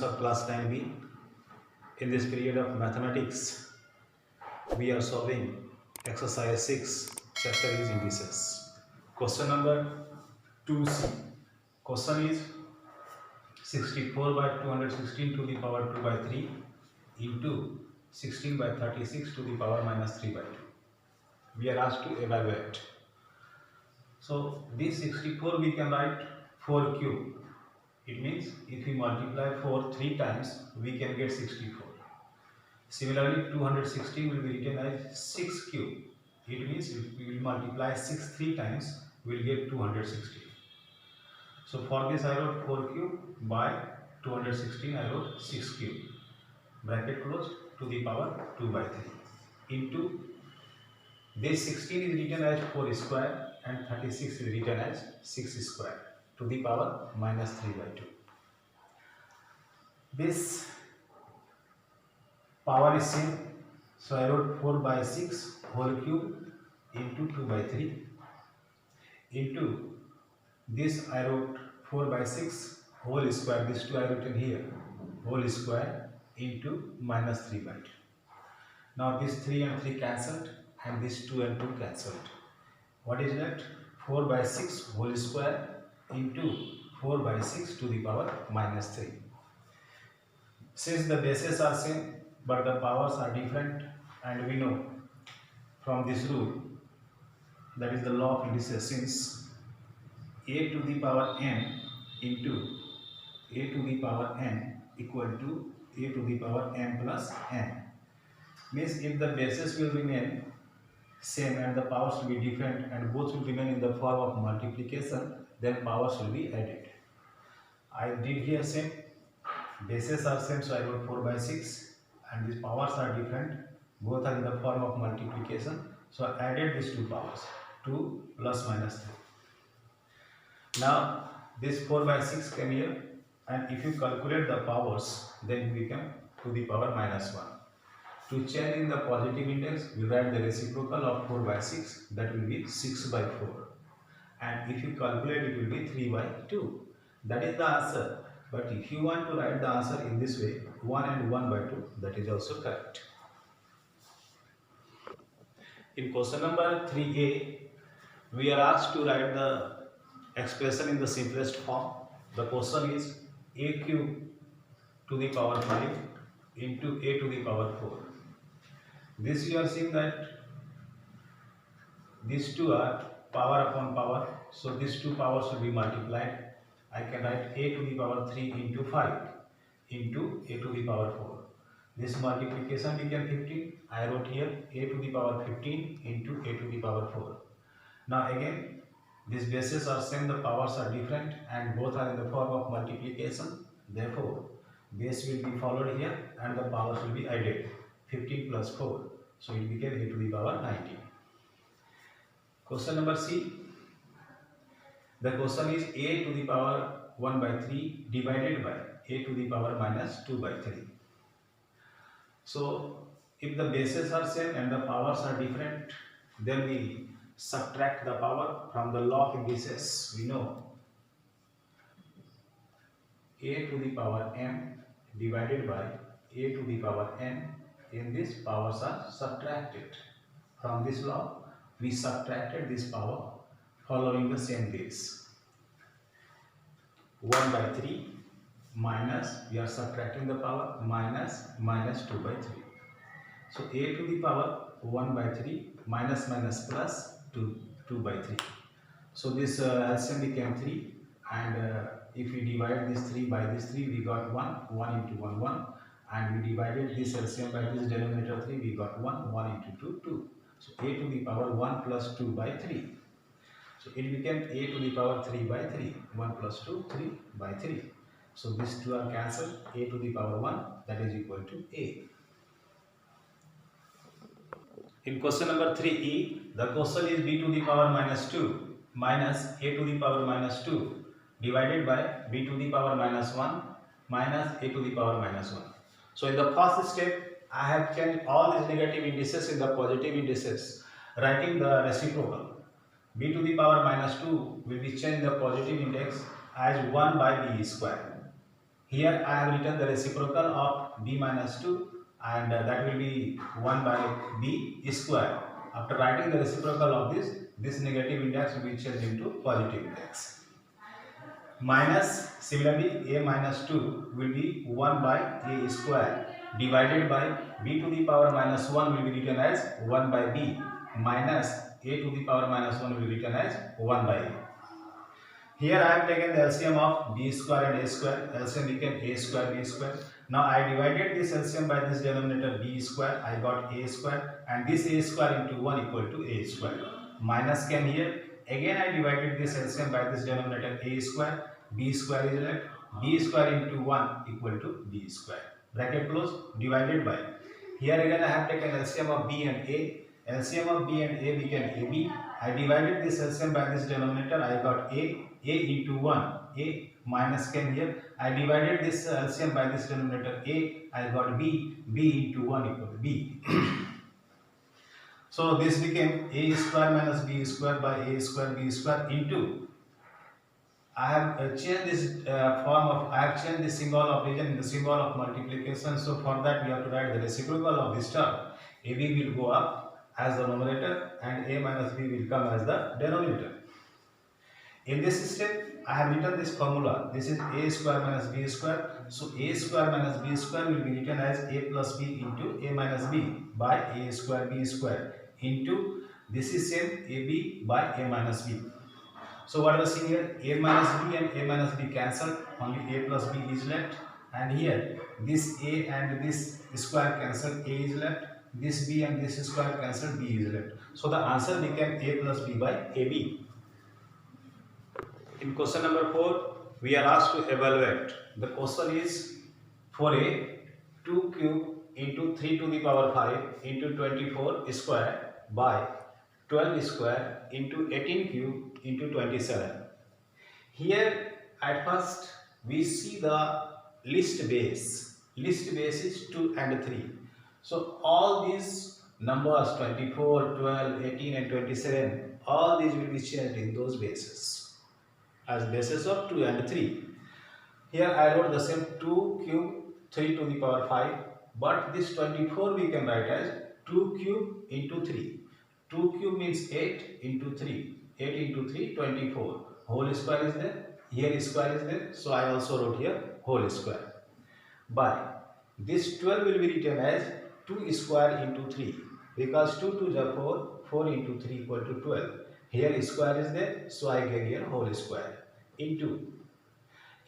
of class 9B. In this period of mathematics, we are solving exercise 6, chapter is indices. Question number 2C. Question is 64 by 216 to the power 2 by 3 into 16 by 36 to the power minus 3 by 2. We are asked to evaluate. So this 64 we can write 4 cube. It means if we multiply 4 3 times, we can get 64. Similarly, 216 will be written as 6 cube. It means if we will multiply 6 3 times, we will get 216. So for this I wrote 4 cube by 216 I wrote 6 cube. Bracket closed to the power 2 by 3 into this 16 is written as 4 square and 36 is written as 6 square to the power minus 3 by 2. This power is same, so I wrote 4 by 6 whole cube into 2 by 3 into this I wrote 4 by 6 whole square, this 2 I written here, whole square into minus 3 by 2. Now this 3 and 3 cancelled and this 2 and 2 cancelled. What is left? 4 by 6 whole square into 4 by 6 to the power minus 3. Since the bases are same but the powers are different, and we know from this rule, that is the law of indices, since a to the power n into a to the power n equal to a to the power n plus n, means if the bases will remain same and the powers will be different and both will remain in the form of multiplication, then powers will be added. I did here same, bases are same, so I wrote 4 by 6 and these powers are different, both are in the form of multiplication, so I added these two powers, 2 plus minus 3. Now this 4 by 6 came here, and if you calculate the powers, then it become to the power minus 1. To change in the positive index, we write the reciprocal of 4 by 6, that will be 6 by 4. And if you calculate, it will be 3 by 2. That is the answer. But if you want to write the answer in this way, 1 and 1 by 2, that is also correct. In question number 3a, we are asked to write the expression in the simplest form. The question is a cube to the power 5 into a to the power 4. This you are seeing that these two are power upon power, so these two powers will be multiplied. I can write a to the power 3 into 5 into a to the power 4. This multiplication became 15. I wrote here a to the power 15 into a to the power 4. Now again, these bases are same, the powers are different and both are in the form of multiplication. Therefore, base will be followed here and the powers will be added. 15 plus 4. So it became a to the power 19. Question number C. The question is a to the power 1 by 3 divided by a to the power minus 2 by 3. So if the bases are same and the powers are different, then we subtract the power from the law of indices. We know a to the power m divided by a to the power n. In this, powers are subtracted. From this law, we subtracted this power following the same base. 1 by 3 minus, we are subtracting the power, minus 2 by 3. So a to the power 1 by 3 minus plus 2 by 3. So this LCM became 3, and if we divide this 3 by this 3, we got 1 into 1, 1. And we divided this LCM by this denominator 3, we got 1 into 2, 2. So a to the power 1 plus 2 by 3. So it became a to the power 3 by 3. 1 plus 2, 3 by 3. So these two are cancelled. A to the power 1, that is equal to a. In question number 3e, the question is b to the power minus 2 minus a to the power minus 2 divided by b to the power minus 1 minus a to the power minus 1. So in the first step, I have changed all these negative indices in the positive indices, writing the reciprocal. B to the power minus 2 will be changed in the positive index as 1 by b square. Here I have written the reciprocal of b minus 2, and that will be 1 by b square. After writing the reciprocal of this negative index will be changed into positive index. Minus, similarly a minus 2 will be 1 by a square divided by b to the power minus 1 will be written as 1 by b minus a to the power minus 1 will be written as 1 by a. Here I have taken the LCM of b square and a square. LCM became a square b square. Now I divided this LCM by this denominator b square. I got a square, and this a square into 1 equal to a square. Minus came here. Again I divided this LCM by this denominator a square. B square is left. B square into 1 equal to b square. Bracket close. Divided by. Here again I have taken LCM of b and a. LCM of b and a became ab. I divided this LCM by this denominator. I got a into 1, a minus came here. I divided this LCM by this denominator a. I got b into 1 equal to b. So this became a square minus b square by a square b square into. I have changed this I have changed the symbol of division in the symbol of multiplication. So for that we have to write the reciprocal of this term. ab will go up as the numerator and a minus b will come as the denominator. In this step, I have written this formula. This is a square minus b square. So a square minus b square will be written as a plus b into a minus b by a square b square into, this is same, ab by a minus b. So what was seen here? A minus b and a minus b cancel. Only a plus b is left. And here this a and this square cancel. A is left. This b and this square cancel. B is left. So the answer became a plus b by ab. In question number 4, we are asked to evaluate. The question is for a 2 cube into 3 to the power 5 into 24 square by 12 square into 18 cube into 27. Here at first we see the list base. List base is 2 and 3. So all these numbers 24, 12, 18 and 27, all these will be changed in those bases as bases of 2 and 3. Here I wrote the same 2 cube 3 to the power 5, but this 24 we can write as 2 cube into 3. 2 cube means 8 into 3. 8 into 3, 24. Whole square is there. Here square is there. So I also wrote here whole square. But this 12 will be written as 2 square into 3. Because 2 2 is 4. 4 into 3 equal to 12. Here square is there, so I get here whole square into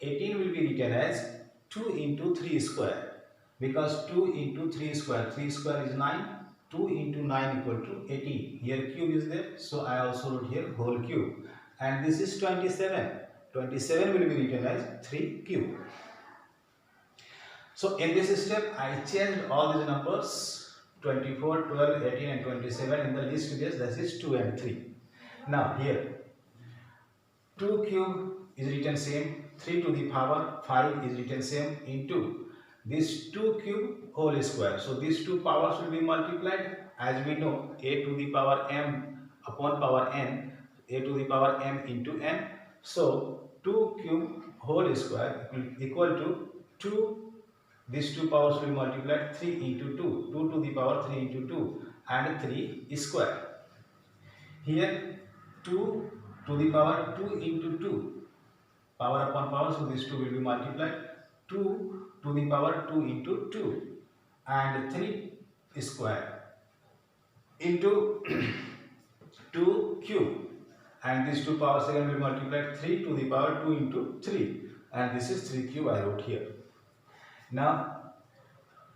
18 will be written as 2 into 3 square, because 2 into 3 square, 3 square is 9, 2 into 9 equal to 18. Here cube is there, so I also wrote here whole cube. And this is 27. 27 will be written as 3 cube. So in this step, I changed all these numbers 24, 12, 18 and 27 in the list base, that is 2 and 3. Now here 2 cube is written same, 3 to the power 5 is written same into this 2 cube whole square. So these two powers will be multiplied. As we know, a to the power m upon power n, a to the power m into n. So 2 cube whole square equal to 2, these two powers will be multiplied, 3 into 2, 2 to the power 3 into 2 and 3 square. Here 2 to the power 2 into 2, power upon power, so these two will be multiplied, 2 to the power 2 into 2 and 3 square into 2 cube, and these two powers again will be multiplied, 3 to the power 2 into 3, and this is 3 cube I wrote here. Now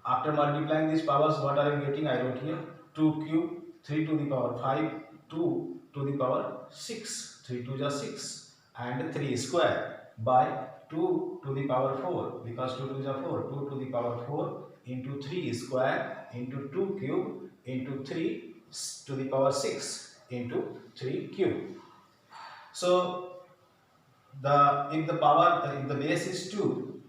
after multiplying these powers, what are you getting? I wrote here 2 cube, 3 to the power 5, 2 to the power 6, 3 to the 6 and 3 square by 2 to the power 4, because 2 to the 4, 2 to the power 4 into 3 square into 2 cube into 3 to the power 6 into 3 cube. So if the base is 2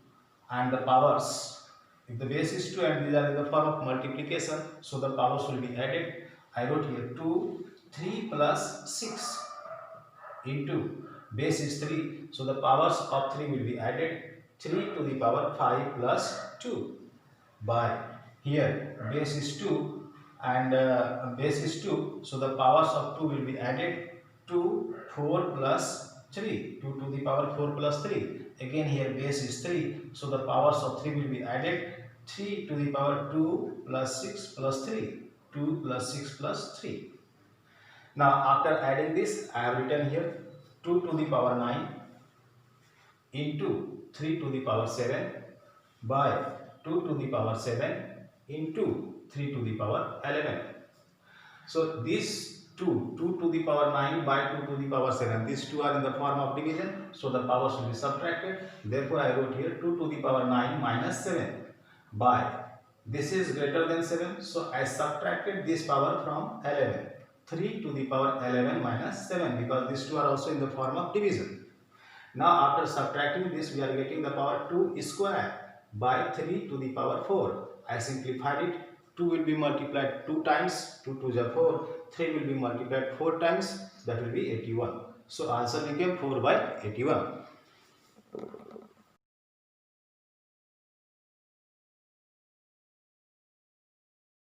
and the powers, if the base is 2 and these are in the form of multiplication, so the powers will be added. I wrote here 2, 3 plus 6 into base is 3, so the powers of 3 will be added, 3 to the power 5 plus 2 by here base is 2 and base is 2, so the powers of 2 will be added. 2 4 plus 3, 2 to the power 4 plus 3, again here base is 3, so the powers of 3 will be added. 3 to the power 2 plus 6 plus 3, 2 plus 6 plus 3. Now after adding this, I have written here 2 to the power 9 into 3 to the power 7 by 2 to the power 7 into 3 to the power 11. So these 2 to the power 9 by 2 to the power 7, these two are in the form of division, so the powers will be subtracted. Therefore I wrote here 2 to the power 9 minus 7 by, this is greater than 7, so I subtracted this power from 11. 3 to the power 11 minus 7, because these two are also in the form of division. Now after subtracting this, we are getting the power 2 square by 3 to the power 4. I simplified it. 2 will be multiplied 2 times, 2 2 is 4, 3 will be multiplied 4 times, that will be 81. So answer became 4 by 81.